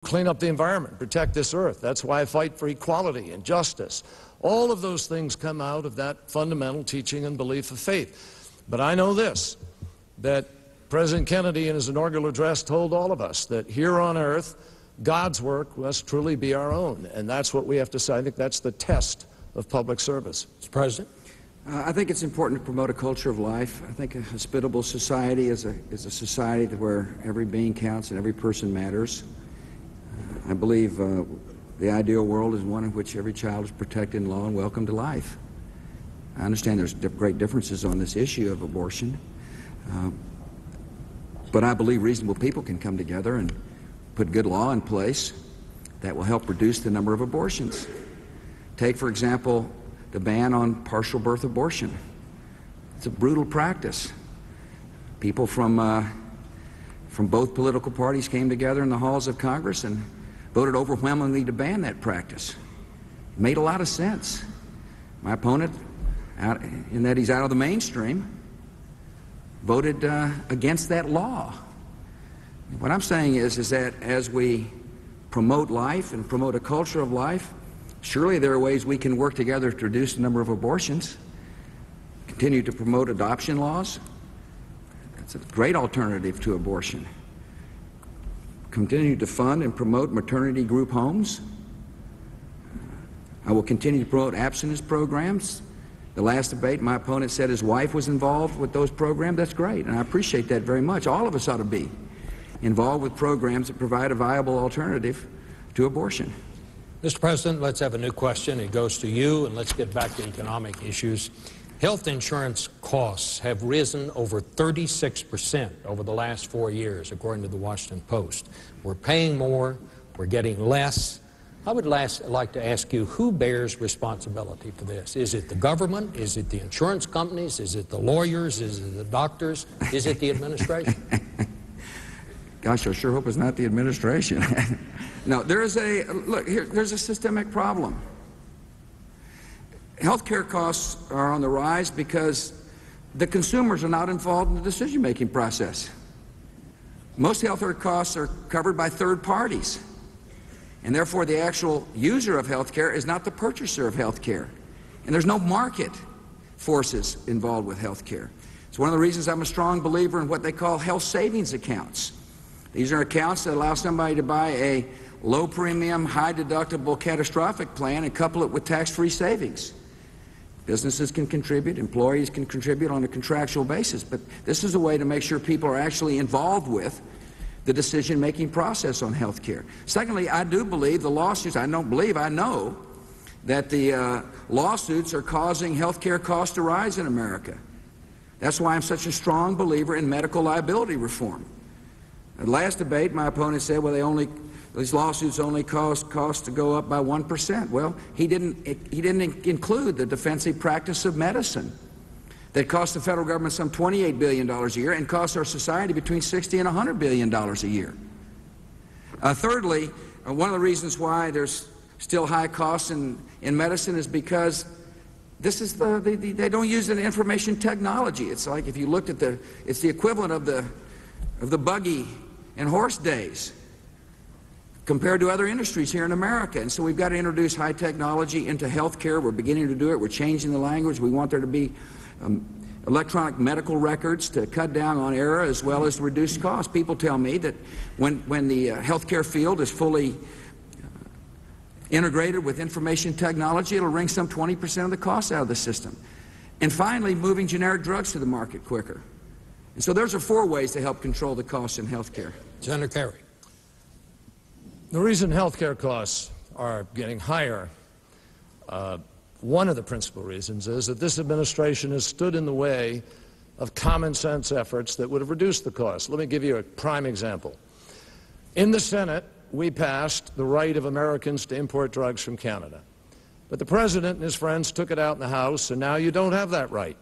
clean up the environment, protect this earth. That's why I fight for equality and justice. All of those things come out of that fundamental teaching and belief of faith. But I know this, that President Kennedy in his inaugural address told all of us that here on earth, God's work must truly be our own, and that's what we have to say. I think that's the test of public service. Mr. President? I think it's important to promote a culture of life. I think a hospitable society is a society where every being counts and every person matters. I believe the ideal world is one in which every child is protected in law and welcome to life. I understand there's great differences on this issue of abortion, but I believe reasonable people can come together and put good law in place that will help reduce the number of abortions. Take, for example, the ban on partial birth abortion. It's a brutal practice. People from both political parties came together in the halls of Congress and voted overwhelmingly to ban that practice. It made a lot of sense. My opponent, in that he's out of the mainstream, voted against that law. What I'm saying is that as we promote life and promote a culture of life, surely there are ways we can work together to reduce the number of abortions, continue to promote adoption laws. That's a great alternative to abortion. Continue to fund and promote maternity group homes. I will continue to promote abstinence programs. The last debate, my opponent said his wife was involved with those programs. That's great, and I appreciate that very much. All of us ought to be involved with programs that provide a viable alternative to abortion. Mr. President, let's have a new question. It goes to you, and let's get back to economic issues. Health insurance costs have risen over 36% over the last 4 years, according to the Washington Post. We're paying more, we're getting less. I would like to ask you, who bears responsibility for this? Is it the government? Is it the insurance companies? Is it the lawyers? Is it the doctors? Is it the administration? Gosh, I sure hope it's not the administration. No, there's a systemic problem. Healthcare costs are on the rise because the consumers are not involved in the decision-making process. Most healthcare costs are covered by third parties, and therefore the actual user of healthcare is not the purchaser of healthcare. And there's no market forces involved with healthcare. It's one of the reasons I'm a strong believer in what they call health savings accounts. These are accounts that allow somebody to buy a low-premium, high-deductible catastrophic plan and couple it with tax-free savings. Businesses can contribute, employees can contribute on a contractual basis, but this is a way to make sure people are actually involved with the decision-making process on health care. Secondly, I do believe the lawsuits, I know that the lawsuits are causing health care costs to rise in America. That's why I'm such a strong believer in medical liability reform. At last debate, my opponent said, well, these lawsuits only cause costs to go up by 1%. Well, he didn't include the defensive practice of medicine that costs the federal government some $28 billion a year and costs our society between $60 and $100 billion a year. Thirdly, one of the reasons why there's still high costs in medicine is because this is they don't use an information technology. It's like if you looked at it's the equivalent of the buggy and horse days compared to other industries here in America. And so we've got to introduce high technology into health care. We're beginning to do it. We're changing the language. We want there to be electronic medical records to cut down on error as well as reduce costs. People tell me that when the health care field is fully integrated with information technology, it'll wring some 20% of the costs out of the system. And finally, moving generic drugs to the market quicker. And so those are 4 ways to help control the costs in health care. Senator Kerry. The reason health care costs are getting higher, one of the principal reasons is that this administration has stood in the way of common sense efforts that would have reduced the cost. Let me give you a prime example. In the Senate, we passed the right of Americans to import drugs from Canada. But the President and his friends took it out in the House, and now you don't have that right.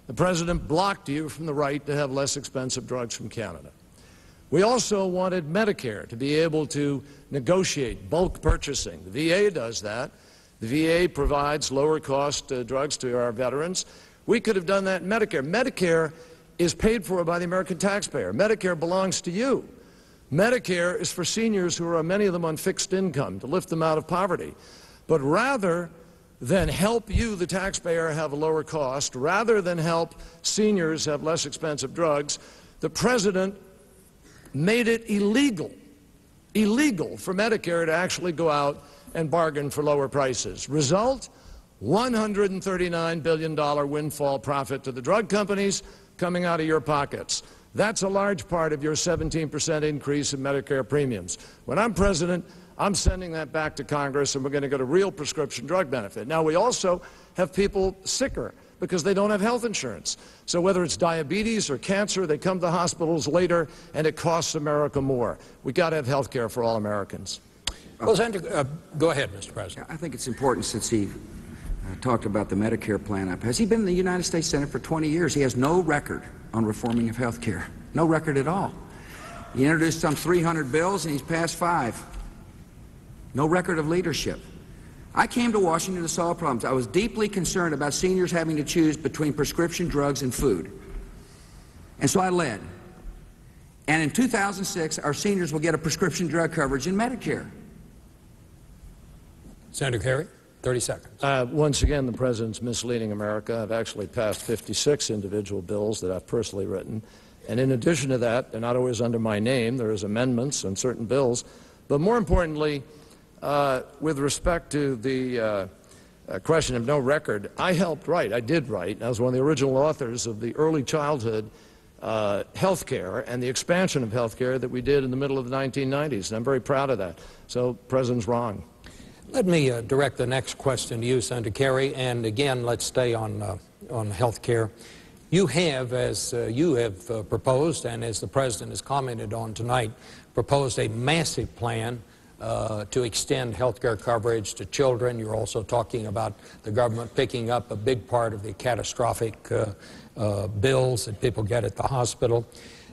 The President blocked you from the right to have less expensive drugs from Canada. We also wanted Medicare to be able to negotiate bulk purchasing. The VA does that. The VA provides lower-cost drugs to our veterans. We could have done that in Medicare. Medicare is paid for by the American taxpayer. Medicare belongs to you. Medicare is for seniors who are, many of them, on fixed income, to lift them out of poverty. But rather than help you, the taxpayer, have a lower cost, rather than help seniors have less expensive drugs, the President made it illegal for Medicare to actually go out and bargain for lower prices. Result? $139 billion windfall profit to the drug companies coming out of your pockets. That's a large part of your 17% increase in Medicare premiums. When I'm president, I'm sending that back to Congress, and we're going to get a real prescription drug benefit. Now, we also have people sicker because they don't have health insurance. So whether it's diabetes or cancer, they come to the hospitals later, and it costs America more. We've got to have health care for all Americans. Well, Senator, go ahead, Mr. President. I think it's important, since he talked about the Medicare plan. Has he been in the United States Senate for 20 years? He has no record on reforming of health care. No record at all. He introduced some 300 bills, and he's passed 5. No record of leadership. I came to Washington to solve problems. I was deeply concerned about seniors having to choose between prescription drugs and food. And so I led. And in 2006, our seniors will get a prescription drug coverage in Medicare. Senator Kerry, 30 seconds. Once again, the President's misleading America. I've actually passed 56 individual bills that I've personally written. And in addition to that, they're not always under my name. There's amendments on certain bills. But more importantly, with respect to the question of no record, I did write, I was one of the original authors of the early childhood health care and the expansion of health care that we did in the middle of the 1990s, and I'm very proud of that. So the President's wrong. Let me direct the next question to you, Senator Kerry, and again, let's stay on health care. You have, as you have proposed, and as the President has commented on tonight, proposed a massive plan to extend health care coverage to children. You're also talking about the government picking up a big part of the catastrophic bills that people get at the hospital.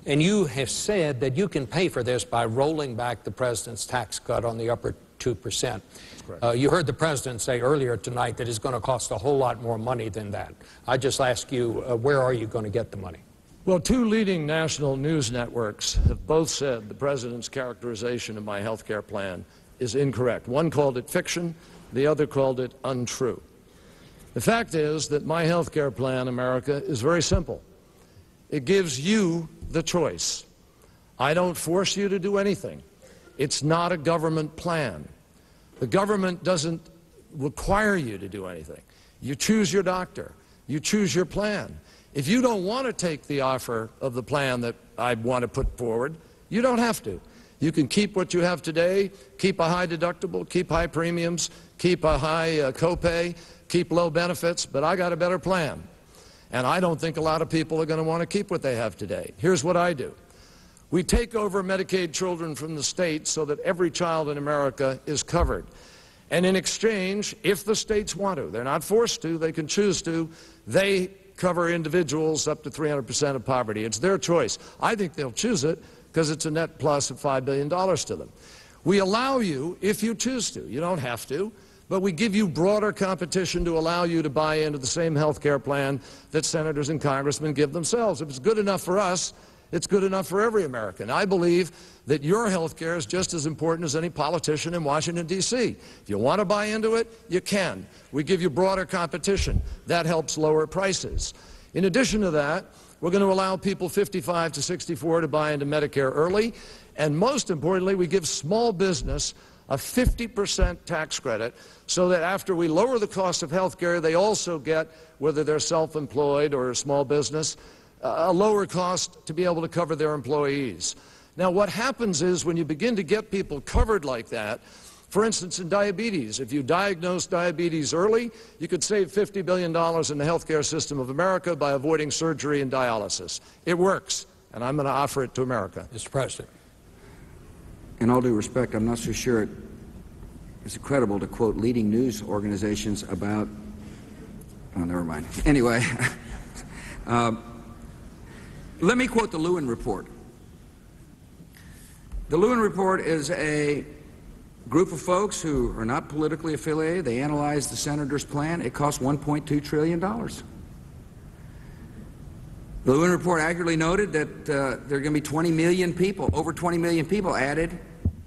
And you have said that you can pay for this by rolling back the President's tax cut on the upper 2%. You heard the President say earlier tonight that it's going to cost a whole lot more money than that. I just ask you, where are you going to get the money? Well, 2 leading national news networks have both said the President's characterization of my health care plan is incorrect. One called it fiction, the other called it untrue. The fact is that my health care plan, America, is very simple. It gives you the choice. I don't force you to do anything. It's not a government plan. The government doesn't require you to do anything. You choose your doctor. You choose your plan. If you don't want to take the offer of the plan that I want to put forward, you don't have to. You can keep what you have today, keep a high deductible, keep high premiums, keep a high copay, keep low benefits, but I got a better plan. And I don't think a lot of people are going to want to keep what they have today. Here's what I do. We take over Medicaid children from the states so that every child in America is covered. And in exchange, if the states want to, they're not forced to, they can choose to, they cover individuals up to 300% of poverty. It's their choice. I think they'll choose it because it's a net plus of $5 billion to them. We allow you, if you choose to, you don't have to, but we give you broader competition to allow you to buy into the same health care plan that senators and congressmen give themselves. If it's good enough for us, it's good enough for every American. I believe that your health care is just as important as any politician in Washington, D.C. If you want to buy into it, you can. We give you broader competition. That helps lower prices. In addition to that, we're going to allow people 55 to 64 to buy into Medicare early. And most importantly, we give small business a 50% tax credit so that after we lower the cost of health care, they also get, whether they're self-employed or a small business, a lower cost to be able to cover their employees. Now, what happens is when you begin to get people covered like that, for instance, in diabetes, if you diagnose diabetes early, you could save $50 billion in the healthcare system of America by avoiding surgery and dialysis. It works, and I'm going to offer it to America. Mr. President. In all due respect, I'm not so sure it's credible to quote leading news organizations about, oh, never mind. Anyway, let me quote the Lewin Report. The Lewin Report is a group of folks who are not politically affiliated. They analyzed the senator's plan. It cost $1.2 trillion. The Lewin report accurately noted that there are going to be 20 million people, over 20 million people added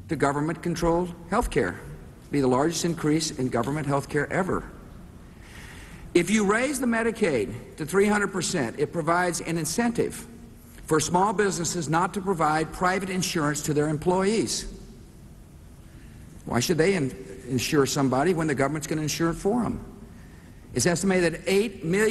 to government-controlled health care. It'll be the largest increase in government health care ever. If you raise the Medicaid to 300%, it provides an incentive for small businesses not to provide private insurance to their employees. Why should they insure somebody when the government's going to insure it for them? It's estimated that 8 million